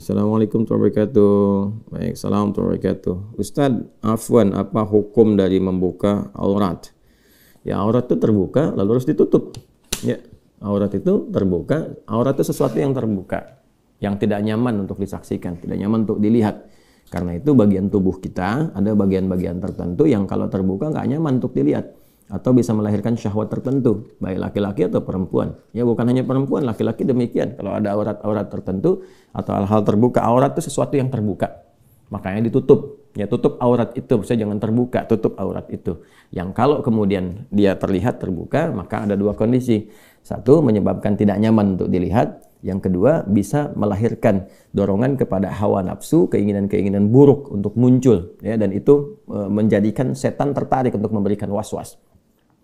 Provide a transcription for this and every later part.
Assalamualaikum warahmatullahi wabarakatuh. Baik, assalamualaikum warahmatullahi wabarakatuh. Ustadz, afwan, apa hukum dari membuka aurat? Ya, aurat itu terbuka lalu harus ditutup. Ya, aurat itu terbuka, aurat itu sesuatu yang terbuka, yang tidak nyaman untuk disaksikan, tidak nyaman untuk dilihat. Karena itu bagian tubuh kita ada bagian-bagian tertentu yang kalau terbuka nggak nyaman untuk dilihat atau bisa melahirkan syahwat tertentu, baik laki-laki atau perempuan. Ya, bukan hanya perempuan, laki-laki demikian. Kalau ada aurat-aurat tertentu atau hal-hal terbuka, aurat itu sesuatu yang terbuka, makanya ditutup. Ya, tutup aurat itu, maksudnya jangan terbuka, tutup aurat itu. Yang kalau kemudian dia terlihat terbuka, maka ada dua kondisi. Satu, menyebabkan tidak nyaman untuk dilihat. Yang kedua, bisa melahirkan dorongan kepada hawa nafsu, keinginan-keinginan buruk untuk muncul, ya, dan itu menjadikan setan tertarik untuk memberikan was-was.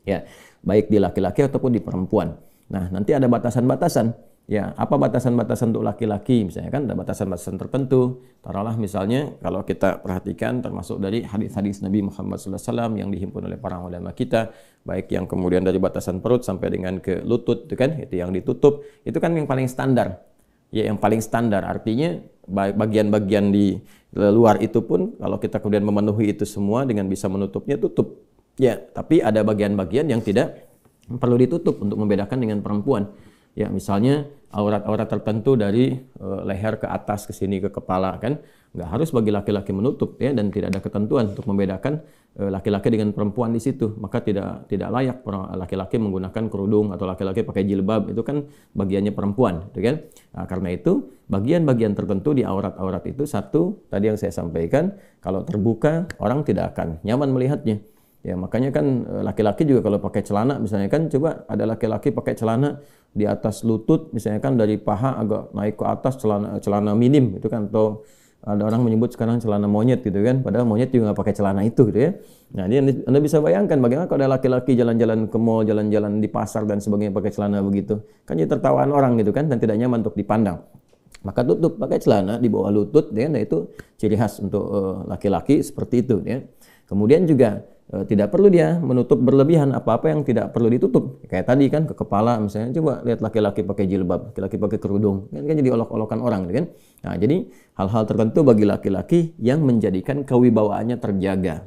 Ya, baik di laki-laki ataupun di perempuan. Nah, nanti ada batasan-batasan. Ya, apa batasan-batasan untuk laki-laki? Misalnya kan ada batasan-batasan tertentu. Taruhlah misalnya kalau kita perhatikan termasuk dari hadis-hadis Nabi Muhammad SAW yang dihimpun oleh para ulama kita, baik yang kemudian dari batasan perut sampai dengan ke lutut, itu kan, itu yang ditutup, itu kan yang paling standar. Ya, yang paling standar artinya bagian-bagian di luar itu pun kalau kita kemudian memenuhi itu semua dengan bisa menutupnya, tutup. Ya, tapi ada bagian-bagian yang tidak perlu ditutup untuk membedakan dengan perempuan. Ya, misalnya aurat-aurat tertentu dari leher ke atas ke sini ke kepala, kan nggak harus bagi laki-laki menutup, ya, dan tidak ada ketentuan untuk membedakan laki-laki dengan perempuan di situ. Maka tidak layak laki-laki menggunakan kerudung atau laki-laki pakai jilbab, itu kan bagiannya perempuan, gitu kan. Nah, karena itu bagian-bagian tertentu di aurat-aurat itu, satu tadi yang saya sampaikan, kalau terbuka orang tidak akan nyaman melihatnya. Ya, makanya kan laki-laki juga kalau pakai celana, misalnya kan, coba ada laki-laki pakai celana di atas lutut, misalnya kan dari paha agak naik ke atas, celana minim, itu kan, atau ada orang menyebut sekarang celana monyet, gitu kan, padahal monyet juga nggak pakai celana itu, gitu ya. Nah, ini Anda bisa bayangkan bagaimana kalau ada laki-laki jalan-jalan ke mall, jalan-jalan di pasar dan sebagainya pakai celana begitu, kan jadi tertawaan orang, gitu kan, dan tidak nyaman untuk dipandang. Maka tutup, pakai celana di bawah lutut, ya, nah itu ciri khas untuk laki-laki seperti itu, ya. Kemudian juga tidak perlu dia menutup berlebihan apa-apa yang tidak perlu ditutup. Kayak tadi kan ke kepala misalnya, coba lihat laki-laki pakai jilbab, laki-laki pakai kerudung, kan jadi olok-olokan orang, kan? Nah, jadi hal-hal tertentu bagi laki-laki yang menjadikan kewibawaannya terjaga,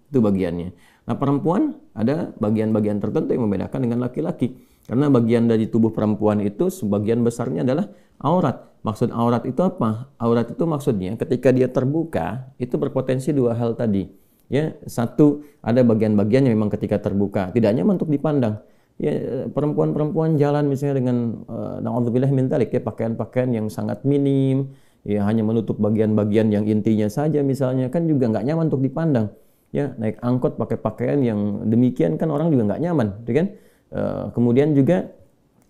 itu bagiannya. Nah, perempuan ada bagian-bagian tertentu yang membedakan dengan laki-laki. Karena bagian dari tubuh perempuan itu sebagian besarnya adalah aurat. Maksud aurat itu apa? Aurat itu maksudnya ketika dia terbuka, itu berpotensi dua hal tadi. Ya, satu, ada bagian-bagian yang memang ketika terbuka tidak nyaman untuk dipandang. Ya, perempuan-perempuan jalan misalnya dengan na'udzubillah min dzalik, ya, pakaian-pakaian yang sangat minim, ya, hanya menutup bagian-bagian yang intinya saja misalnya, kan juga nggak nyaman untuk dipandang. Ya, naik angkot pakai pakaian yang demikian kan orang juga nggak nyaman, kan? Kemudian juga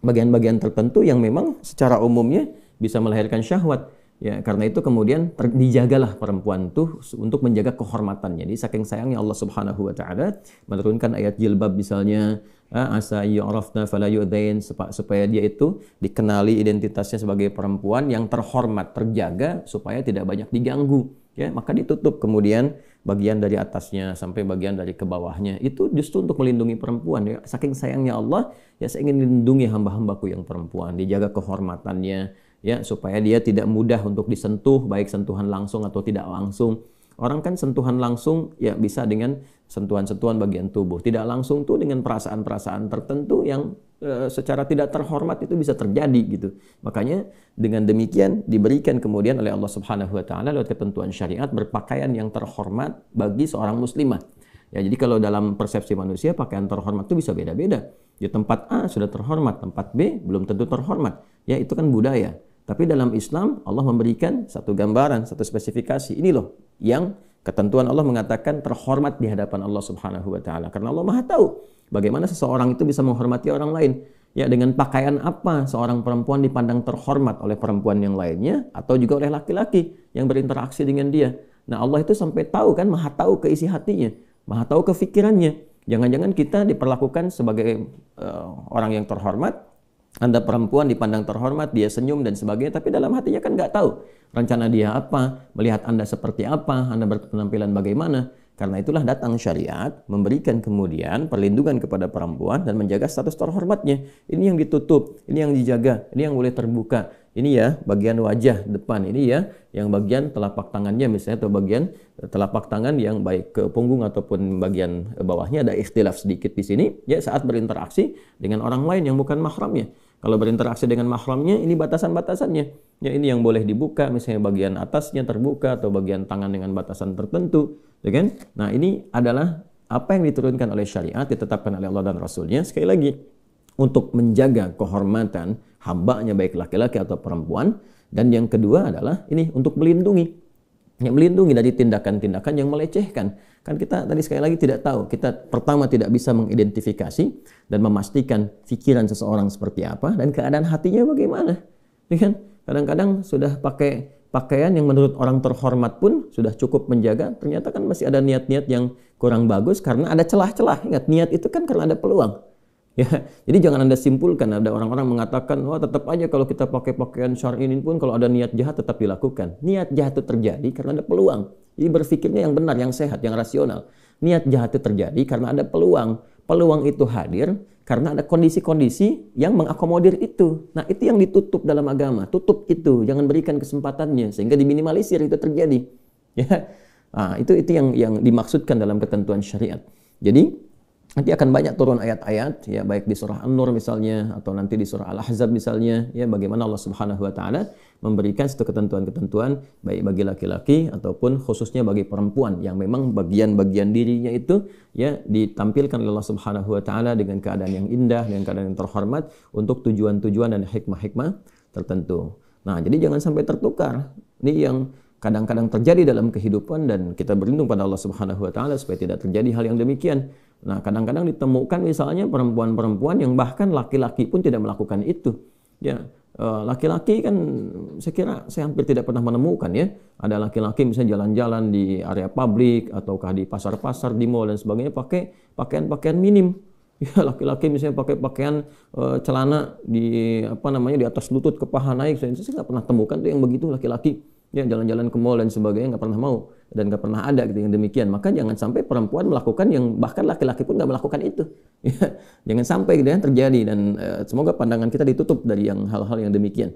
bagian-bagian tertentu yang memang secara umumnya bisa melahirkan syahwat. Ya, karena itu kemudian dijagalah perempuan tuh untuk menjaga kehormatannya. Jadi saking sayangnya Allah Subhanahu wa taala menurunkan ayat jilbab misalnya, asa yu'rafna fala yu'dain, supaya dia itu dikenali identitasnya sebagai perempuan yang terhormat, terjaga supaya tidak banyak diganggu. Ya, maka ditutup kemudian bagian dari atasnya sampai bagian dari ke bawahnya. Itu justru untuk melindungi perempuan, ya. Saking sayangnya Allah, ya, saya ingin melindungi hamba-hambaku yang perempuan, dijaga kehormatannya, ya, supaya dia tidak mudah untuk disentuh, baik sentuhan langsung atau tidak langsung. Orang kan sentuhan langsung ya bisa dengan sentuhan-sentuhan bagian tubuh, tidak langsung tuh dengan perasaan-perasaan tertentu yang secara tidak terhormat itu bisa terjadi, gitu. Makanya dengan demikian diberikan kemudian oleh Allah Subhanahu wa taala lewat ketentuan syariat berpakaian yang terhormat bagi seorang muslimah. Ya, jadi kalau dalam persepsi manusia pakaian terhormat itu bisa beda-beda. Di tempat A sudah terhormat, tempat B belum tentu terhormat. Ya, itu kan budaya. Tapi dalam Islam Allah memberikan satu gambaran, satu spesifikasi. Ini loh yang ketentuan Allah mengatakan terhormat di hadapan Allah Subhanahu wa taala. Karena Allah Maha tahu bagaimana seseorang itu bisa menghormati orang lain. Ya, dengan pakaian apa seorang perempuan dipandang terhormat oleh perempuan yang lainnya atau juga oleh laki-laki yang berinteraksi dengan dia. Nah, Allah itu sampai tahu, kan, Maha tahu keisi hatinya, Maha tahu kefikirannya. Jangan-jangan kita diperlakukan sebagai orang yang terhormat, Anda perempuan dipandang terhormat, dia senyum dan sebagainya, tapi dalam hatinya kan nggak tahu rencana dia apa, melihat Anda seperti apa, Anda berpenampilan bagaimana. Karena itulah datang syariat memberikan kemudian perlindungan kepada perempuan dan menjaga status terhormatnya. Ini yang ditutup, ini yang dijaga, ini yang boleh terbuka. ini ya bagian wajah depan, ini ya yang bagian telapak tangannya misalnya, atau bagian telapak tangan yang baik ke punggung ataupun bagian bawahnya ada ikhtilaf sedikit di sini ya saat berinteraksi dengan orang lain yang bukan mahramnya. Kalau berinteraksi dengan mahramnya, ini batasan-batasannya. Ya, ini yang boleh dibuka, misalnya bagian atasnya terbuka atau bagian tangan dengan batasan tertentu, ya kan? Nah, ini adalah apa yang diturunkan oleh syariat, ditetapkan oleh Allah dan Rasulnya. Sekali lagi, untuk menjaga kehormatan hambanya baik laki-laki atau perempuan. Dan yang kedua adalah ini untuk melindungi. Ya, melindungi dari tindakan-tindakan yang melecehkan. Kan kita tadi sekali lagi tidak tahu. Kita pertama tidak bisa mengidentifikasi dan memastikan pikiran seseorang seperti apa dan keadaan hatinya bagaimana. Ya kan? Kadang-kadang sudah pakai pakaian yang menurut orang terhormat pun sudah cukup menjaga. Ternyata kan masih ada niat-niat yang kurang bagus karena ada celah-celah. Ingat, niat itu kan karena ada peluang. Ya, jadi jangan Anda simpulkan, ada orang-orang mengatakan, wah tetap aja kalau kita pakai pakaian syar'i ini pun kalau ada niat jahat tetap dilakukan. Niat jahat itu terjadi karena ada peluang. Jadi berpikirnya yang benar, yang sehat, yang rasional. Niat jahat itu terjadi karena ada peluang. Peluang itu hadir karena ada kondisi-kondisi yang mengakomodir itu. Nah, itu yang ditutup dalam agama. Tutup itu, jangan berikan kesempatannya sehingga diminimalisir itu terjadi. Ya. Nah, itu yang dimaksudkan dalam ketentuan syariat. Jadi nanti akan banyak turun ayat-ayat ya, baik di surah An-Nur misalnya atau nanti di surah Al-Ahzab misalnya ya, bagaimana Allah Subhanahu wa taala memberikan satu ketentuan-ketentuan baik bagi laki-laki ataupun khususnya bagi perempuan yang memang bagian-bagian dirinya itu ya ditampilkan oleh Allah Subhanahu wa taala dengan keadaan yang indah, dengan keadaan yang terhormat untuk tujuan-tujuan dan hikmah-hikmah tertentu. Nah, jadi jangan sampai tertukar. Ini yang kadang-kadang terjadi dalam kehidupan dan kita berlindung pada Allah Subhanahu wa taala supaya tidak terjadi hal yang demikian. Nah, kadang-kadang ditemukan misalnya perempuan-perempuan yang bahkan laki-laki pun tidak melakukan itu. Ya, laki-laki kan saya hampir tidak pernah menemukan ya, ada laki-laki misalnya jalan-jalan di area publik ataukah di pasar-pasar, di mall dan sebagainya pakai pakaian-pakaian minim. Ya, laki-laki misalnya pakai pakaian celana di di atas lutut ke paha naik. Saya nggak pernah temukan tuh yang begitu laki-laki. Ya, jalan-jalan ke mall dan sebagainya nggak pernah mau dan nggak pernah ada gitu yang demikian. Maka jangan sampai perempuan melakukan yang bahkan laki-laki pun nggak melakukan itu. Ya, jangan sampai gitu ya terjadi dan semoga pandangan kita ditutup dari yang hal-hal yang demikian.